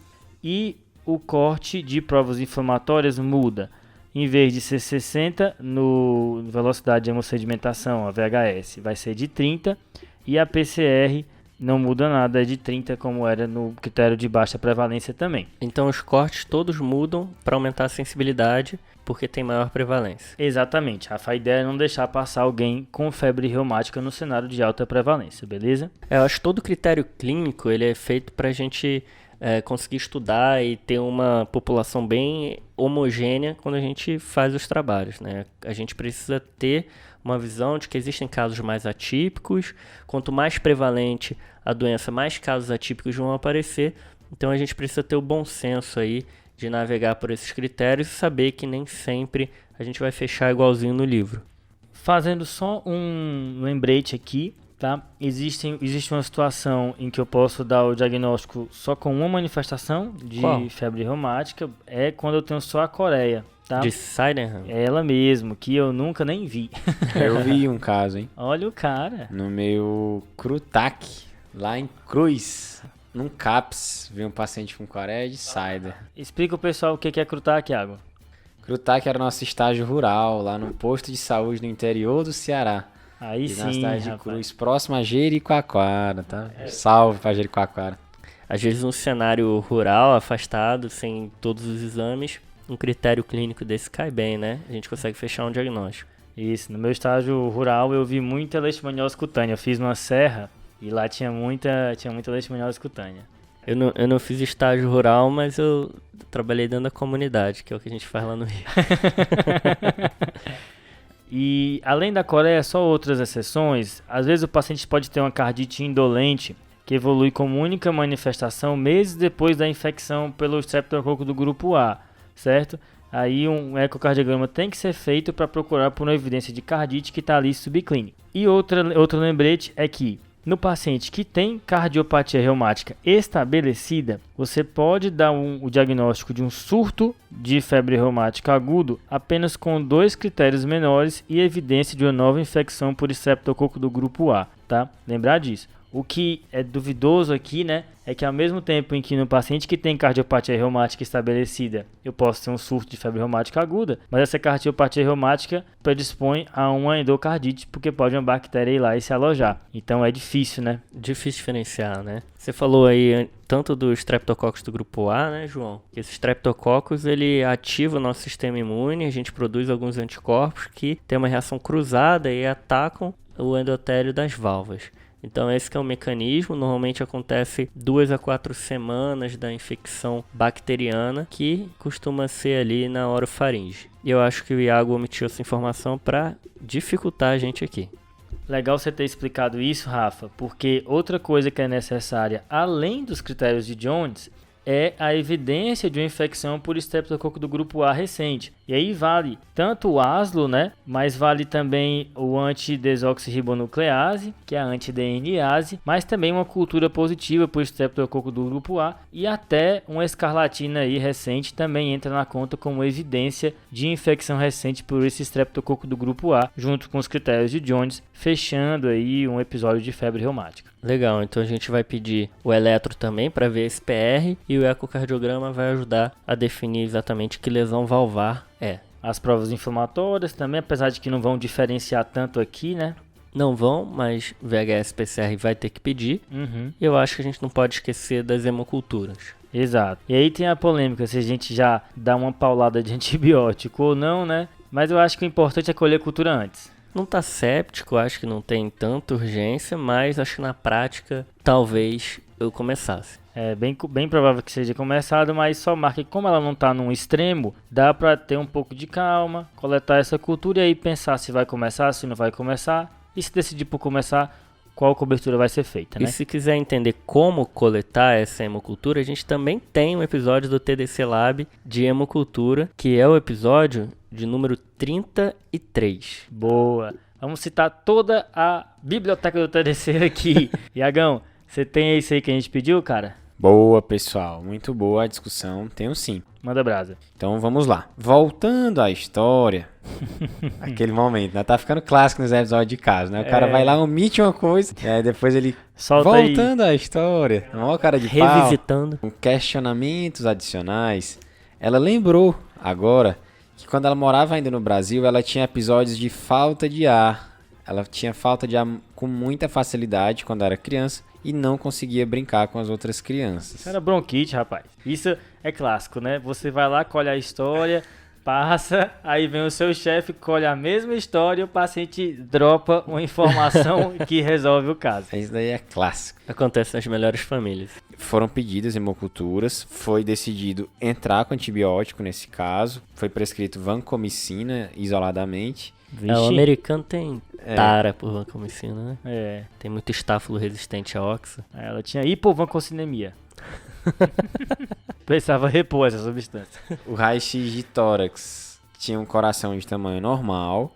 E o corte de provas inflamatórias muda. Em vez de ser 60 no velocidade de hemossedimentação, a VHS, vai ser de 30. E a PCR não muda nada, é de 30, como era no critério de baixa prevalência também. Então os cortes todos mudam para aumentar a sensibilidade, porque tem maior prevalência. Exatamente. A ideia é não deixar passar alguém com febre reumática no cenário de alta prevalência, beleza? Eu acho que todo critério clínico ele é feito para a gente conseguir estudar e ter uma população bem homogênea quando a gente faz os trabalhos, né? A gente precisa ter uma visão de que existem casos mais atípicos. Quanto mais prevalente a doença, mais casos atípicos vão aparecer. Então a gente precisa ter o bom senso aí de navegar por esses critérios e saber que nem sempre a gente vai fechar igualzinho no livro. Fazendo só um lembrete aqui, tá? Existe uma situação em que eu posso dar o diagnóstico só com uma manifestação de febre reumática, é quando eu tenho só a coreia, tá? De Sydenham? É ela mesmo, que eu nunca nem vi. Eu vi um caso, hein? Olha o cara. No meu Crutac, lá em Cruz, num CAPS, vi um paciente com coreia de Cider. Explica o pessoal o que é Crutac, Iago. Crutac era nosso estágio rural, lá no posto de saúde no interior do Ceará. Aí e sim, na cidade de rapaz. Cruz, próximo a Jericoacoara, tá? Salve pra Jericoacoara. Às vezes um cenário rural, afastado, sem todos os exames, um critério clínico desse cai bem, né? A gente consegue fechar um diagnóstico. Isso, no meu estágio rural eu vi muita leishmaniose cutânea. Eu fiz numa serra e lá tinha muita leishmaniose cutânea. Eu não fiz estágio rural, mas eu trabalhei dentro da comunidade, que é o que a gente faz lá no Rio. E além da coreia, só outras exceções. Às vezes o paciente pode ter uma cardite indolente, que evolui como única manifestação meses depois da infecção pelo Streptococcus do grupo A, certo? Aí um ecocardiograma tem que ser feito para procurar por uma evidência de cardite que está ali subclínica. E outro lembrete é que no paciente que tem cardiopatia reumática estabelecida, você pode dar o diagnóstico de um surto de febre reumática agudo apenas com 2 critérios menores e evidência de uma nova infecção por Streptococcus do grupo A, tá? Lembrar disso. O que é duvidoso aqui, né, é que ao mesmo tempo em que no paciente que tem cardiopatia reumática estabelecida, eu posso ter um surto de febre reumática aguda, mas essa cardiopatia reumática predispõe a uma endocardite, porque pode uma bactéria ir lá e se alojar. Então é difícil, né? Difícil diferenciar, né? Você falou aí tanto do Streptococcus do grupo A, né, João? Que esse Streptococcus, ele ativa o nosso sistema imune, a gente produz alguns anticorpos que tem uma reação cruzada e atacam o endotélio das válvulas. Então esse que é o mecanismo, normalmente acontece 2 a 4 semanas da infecção bacteriana, que costuma ser ali na orofaringe. E eu acho que o Iago omitiu essa informação para dificultar a gente aqui. Legal você ter explicado isso, Rafa, porque outra coisa que é necessária, além dos critérios de Jones, é a evidência de uma infecção por Streptococcus do grupo A recente. E aí vale tanto o ASLO, né? Mas vale também o antidesoxirribonuclease, que é a anti-DNase, mas também uma cultura positiva por Streptococcus do grupo A e até uma escarlatina aí recente também entra na conta como evidência de infecção recente por esse Streptococcus do grupo A, junto com os critérios de Jones, fechando aí um episódio de febre reumática. Legal, então a gente vai pedir o eletro também para ver esse PR e o ecocardiograma vai ajudar a definir exatamente que lesão valvar é. As provas inflamatórias também, apesar de que não vão diferenciar tanto aqui, né? Não vão, mas VHS-PCR vai ter que pedir. Uhum. E eu acho que a gente não pode esquecer das hemoculturas. Exato. E aí tem a polêmica se a gente já dá uma paulada de antibiótico ou não, né? Mas eu acho que o importante é colher a cultura antes. Não tá séptico, acho que não tem tanta urgência, mas acho que na prática talvez eu começasse. É bem provável que seja começado, mas só marca que como ela não está num extremo, dá para ter um pouco de calma, coletar essa cultura e aí pensar se vai começar, se não vai começar. E se decidir por começar, qual cobertura vai ser feita, né? E se quiser entender como coletar essa hemocultura, a gente também tem um episódio do TDC Lab de hemocultura, que é o episódio de número 33. Boa! Vamos citar toda a biblioteca do TDC aqui. Iagão, você tem isso aí que a gente pediu, cara? Boa, pessoal. Muito boa a discussão. Tenho sim. Manda brasa. Então vamos lá. Voltando à história, aquele momento, né? Tá ficando clássico nos episódios de caso, né? O cara vai lá, omite uma coisa, e aí depois ele... Solta Voltando à história, maior cara de Revisitando. pau, com questionamentos adicionais, ela lembrou agora que quando ela morava ainda no Brasil, ela tinha episódios de falta de ar. Ela tinha falta de ar com muita facilidade quando era criança e não conseguia brincar com as outras crianças. Isso era bronquite, rapaz. Isso é clássico, né? Você vai lá, colhe a história, passa, aí vem o seu chefe, colhe a mesma história e o paciente dropa uma informação que resolve o caso. Isso daí é clássico. Acontece nas melhores famílias. Foram pedidas hemoculturas, foi decidido entrar com antibiótico nesse caso, foi prescrito vancomicina isoladamente. O americano tem tara por vancomicina, né? Tem muito estáfilo resistente a oxa. Ela tinha hipovancocinemia. Precisava repor essa substância. O raio-x de tórax tinha um coração de tamanho normal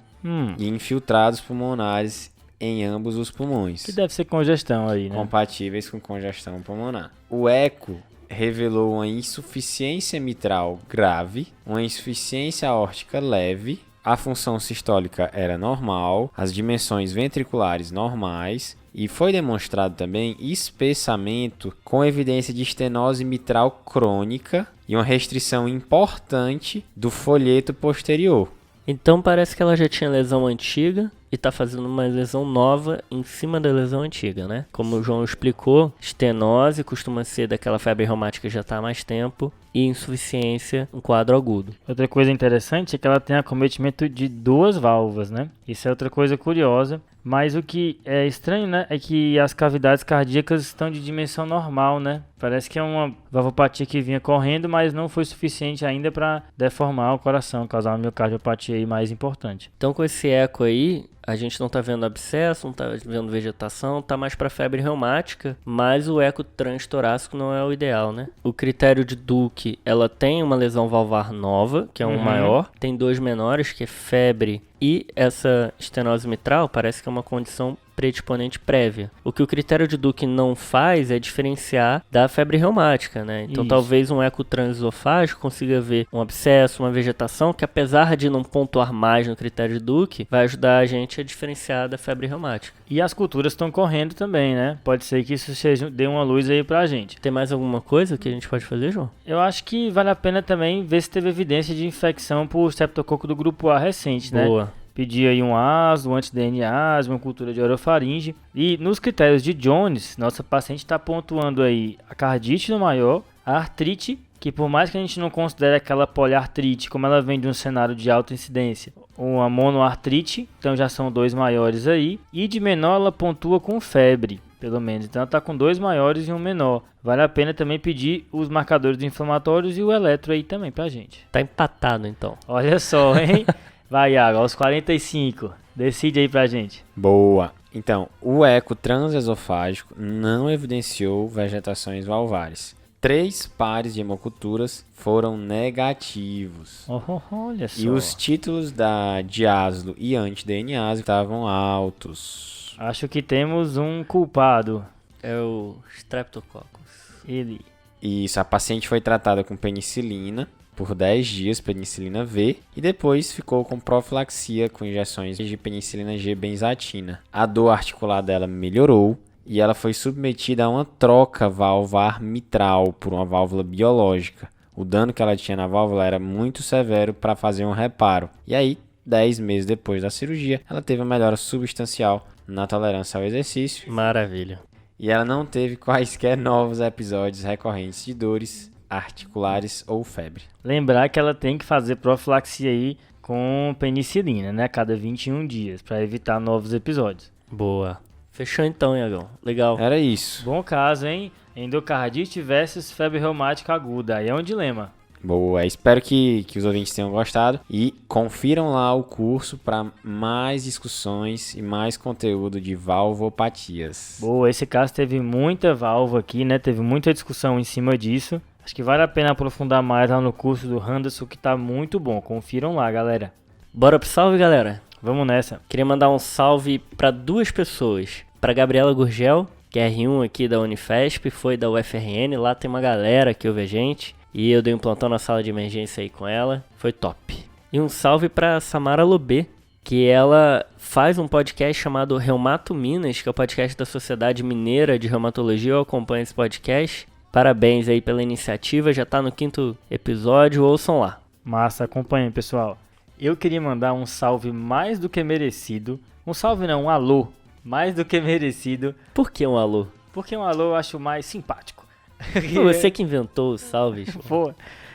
e infiltrados pulmonares em ambos os pulmões. Que deve ser congestão aí, né? Compatíveis com congestão pulmonar. O eco revelou uma insuficiência mitral grave, uma insuficiência aórtica leve, a função sistólica era normal, as dimensões ventriculares normais e foi demonstrado também espessamento com evidência de estenose mitral crônica e uma restrição importante do folheto posterior. Então parece que ela já tinha lesão antiga e tá fazendo uma lesão nova em cima da lesão antiga, né? Como o João explicou, estenose costuma ser daquela febre reumática que já tá há mais tempo e insuficiência, um quadro agudo. Outra coisa interessante é que ela tem acometimento de 2 válvulas, né? Isso é outra coisa curiosa. Mas o que é estranho, né, é que as cavidades cardíacas estão de dimensão normal, né? Parece que é uma valvopatia que vinha correndo, mas não foi suficiente ainda para deformar o coração, causar uma miocardiopatia aí mais importante. Então com esse eco aí, a gente não tá vendo abscesso, não tá vendo vegetação, tá mais para febre reumática, mas o eco transtorácico não é o ideal, né? O critério de Duke, ela tem uma lesão valvar nova, que é um maior, tem 2 menores, que é febre e essa estenose mitral, parece que é uma condição predisponente prévia. O que o critério de Duke não faz é diferenciar da febre reumática, né? Então talvez um eco transesofágico consiga ver um abscesso, uma vegetação, que apesar de não pontuar mais no critério de Duke, vai ajudar a gente a diferenciar da febre reumática. E as culturas estão correndo também, né? Pode ser que isso dê uma luz aí pra gente. Tem mais alguma coisa que a gente pode fazer, João? Eu acho que vale a pena também ver se teve evidência de infecção por streptococo do grupo A recente, né? Boa. Pedir aí um ácido, um anti-DNA, uma cultura de orofaringe. E nos critérios de Jones, nossa paciente está pontuando aí a cardite no maior, a artrite, que por mais que a gente não considere aquela poliartrite, como ela vem de um cenário de alta incidência, uma monoartrite, então já são 2 maiores aí. E de menor ela pontua com febre, pelo menos. Então ela está com 2 maiores e um menor. Vale a pena também pedir os marcadores inflamatórios e o eletro aí também pra gente. Tá empatado então. Olha só, hein? Vai, Iago, aos 45. Decide aí pra gente. Boa. Então, o eco transesofágico não evidenciou vegetações valvares. 3 pares de hemoculturas foram negativos. Olha só. E os títulos da diásilo e anti-DNase estavam altos. Acho que temos um culpado. É o Streptococcus. Ele. Isso, a paciente foi tratada com penicilina por 10 dias, penicilina V, e depois ficou com profilaxia com injeções de penicilina G-benzatina. A dor articular dela melhorou e ela foi submetida a uma troca valvar mitral por uma válvula biológica. O dano que ela tinha na válvula era muito severo para fazer um reparo. E aí, 10 meses depois da cirurgia, ela teve uma melhora substancial na tolerância ao exercício. Maravilha. E ela não teve quaisquer novos episódios recorrentes de dores articulares ou febre. Lembrar que ela tem que fazer profilaxia aí com penicilina, né? A cada 21 dias, para evitar novos episódios. Boa. Fechou então, Iagão. Legal. Era isso. Bom caso, hein? Endocardite versus febre reumática aguda. Aí é um dilema. Boa. Espero que os ouvintes tenham gostado e confiram lá o curso para mais discussões e mais conteúdo de valvopatias. Boa, esse caso teve muita válvula aqui, né? Teve muita discussão em cima disso. Acho que vale a pena aprofundar mais lá no curso do Henderson, que tá muito bom. Confiram lá, galera. Bora pro salve, galera? Vamos nessa. Queria mandar um salve para 2 pessoas. Para Gabriela Gurgel, que é R1 aqui da Unifesp, foi da UFRN. Lá tem uma galera que ouve a gente. E eu dei um plantão na sala de emergência aí com ela. Foi top. E um salve para Samara Lobê, que ela faz um podcast chamado Reumato Minas, que é o podcast da Sociedade Mineira de Reumatologia. Eu acompanho esse podcast. Parabéns aí pela iniciativa, já tá no 5º episódio, ouçam lá. Massa, acompanhem, pessoal. Eu queria mandar um salve mais do que merecido. Um salve não, um alô. Mais do que merecido. Por que um alô? Porque um alô eu acho mais simpático. Foi você que inventou os salves. Pô.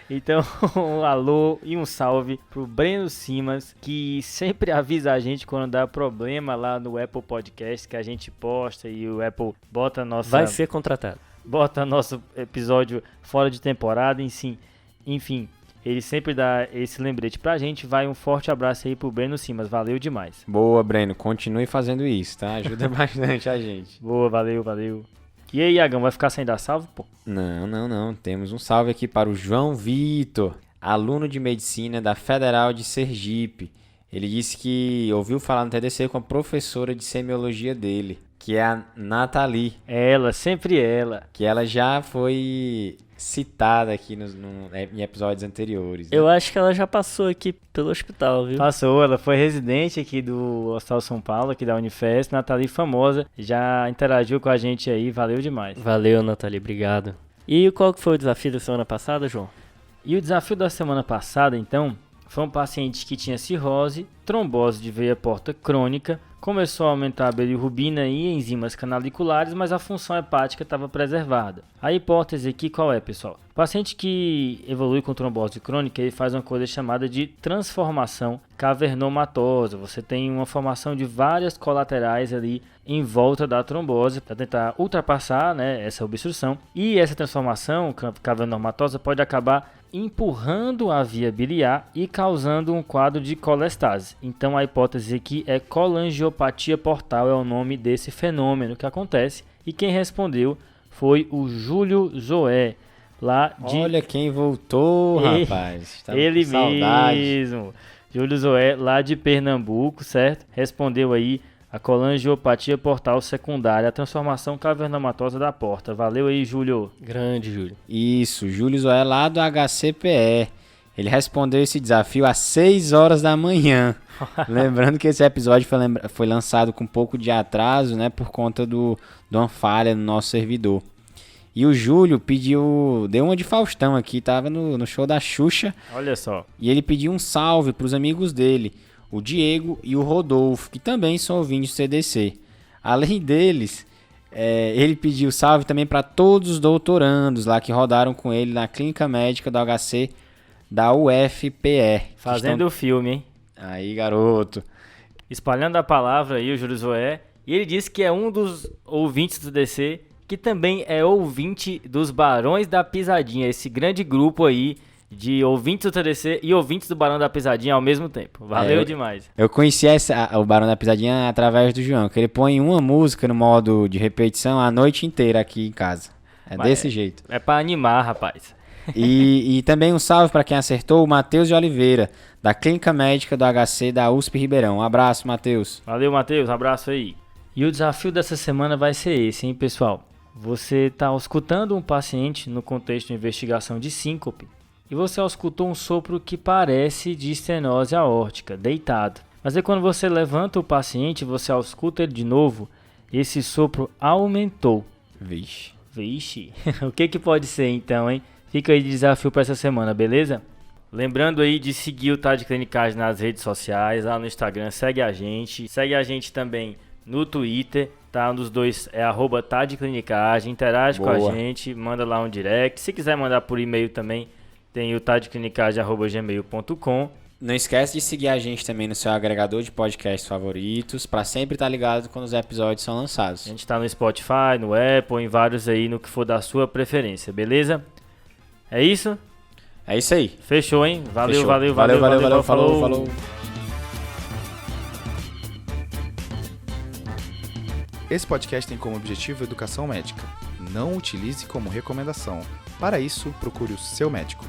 Então, um alô e um salve pro Breno Simas, que sempre avisa a gente quando dá problema lá no Apple Podcast, que a gente posta e o Apple bota nossa... Vai ser contratado. Bota nosso episódio fora de temporada, enfim, ele sempre dá esse lembrete pra gente. Vai um forte abraço aí pro Breno Simas, valeu demais. Boa, Breno, continue fazendo isso, tá? Ajuda bastante a gente. Boa, valeu. E aí, Iagão, vai ficar sem dar salve, pô? Não. Temos um salve aqui para o João Vitor, aluno de medicina da Federal de Sergipe. Ele disse que ouviu falar no TDC com a professora de semiologia dele, que é a Nathalie. Ela, sempre ela. Que ela já foi citada aqui em episódios anteriores. Né? Eu acho que ela já passou aqui pelo hospital, viu? Passou, ela foi residente aqui do Hospital São Paulo, aqui da Unifesp. Nathalie famosa, já interagiu com a gente aí, valeu demais. Valeu, Nathalie, obrigado. E qual que foi o desafio da semana passada, João? E o desafio da semana passada, então, foi um paciente que tinha cirrose, trombose de veia porta crônica, começou a aumentar a bilirrubina e enzimas canaliculares, mas a função hepática estava preservada. A hipótese aqui qual é, pessoal? O paciente que evolui com trombose crônica, ele faz uma coisa chamada de transformação cavernomatosa. Você tem uma formação de várias colaterais ali em volta da trombose para tentar ultrapassar, né, essa obstrução. E essa transformação cavernomatosa pode acabar empurrando a via biliar e causando um quadro de colestase. Então a hipótese aqui é colangiopatia portal, é o nome desse fenômeno que acontece. E quem respondeu foi o Júlio Zoé, lá de... Olha quem voltou, rapaz. Tava ele com saudade. mesmo, Júlio Zoé, lá de Pernambuco, certo? Respondeu aí a colangiopatia portal secundária, a transformação cavernomatosa da porta. Valeu aí, Júlio. Grande, Júlio. Isso, Júlio Zoé lá do HCPE. Ele respondeu esse desafio às 6 horas da manhã. Lembrando que esse episódio foi lançado com um pouco de atraso, né, por conta de uma falha no nosso servidor. E o Júlio deu uma de Faustão aqui, tava no show da Xuxa. Olha só. E ele pediu um salve para os amigos dele, o Diego e o Rodolfo, que também são ouvintes do CDC. Além deles, ele pediu salve também para todos os doutorandos lá que rodaram com ele na clínica médica do HC da UFPE. Fazendo o filme, hein? Aí, garoto. Espalhando a palavra aí, o Júlio Zoé. E ele disse que é um dos ouvintes do DC, que também é ouvinte dos Barões da Pisadinha. Esse grande grupo aí de ouvintes do TDC e ouvintes do Barão da Pisadinha ao mesmo tempo. Valeu demais. Eu conheci o Barão da Pisadinha através do João, que ele põe uma música no modo de repetição a noite inteira aqui em casa. Desse jeito. É pra animar, rapaz. E também um salve para quem acertou, o Matheus de Oliveira, da Clínica Médica do HC da USP Ribeirão. Um abraço, Matheus. Valeu, Matheus. Um abraço aí. E o desafio dessa semana vai ser esse, hein, pessoal? Você está escutando um paciente no contexto de investigação de síncope e você escutou um sopro que parece de estenose aórtica, deitado. Mas aí quando você levanta o paciente, você escuta ele de novo, esse sopro aumentou. Vixe. O que pode ser então, hein? Fica aí de desafio para essa semana, beleza? Lembrando aí de seguir o Tá de Clinicagem nas redes sociais, lá no Instagram, segue a gente também no Twitter, tá? Nos dois é @tadeclinicagem, interage com a gente, manda lá um direct. Se quiser mandar por e-mail também, tem o tadeclinicagem@gmail.com. Não esquece de seguir a gente também no seu agregador de podcasts favoritos, para sempre estar ligado quando os episódios são lançados. A gente tá no Spotify, no Apple, em vários aí, no que for da sua preferência, beleza? É isso? É isso aí. Fechou, hein? Valeu, Fechou. valeu, falou. Esse podcast tem como objetivo educação médica. Não utilize como recomendação. Para isso, procure o seu médico.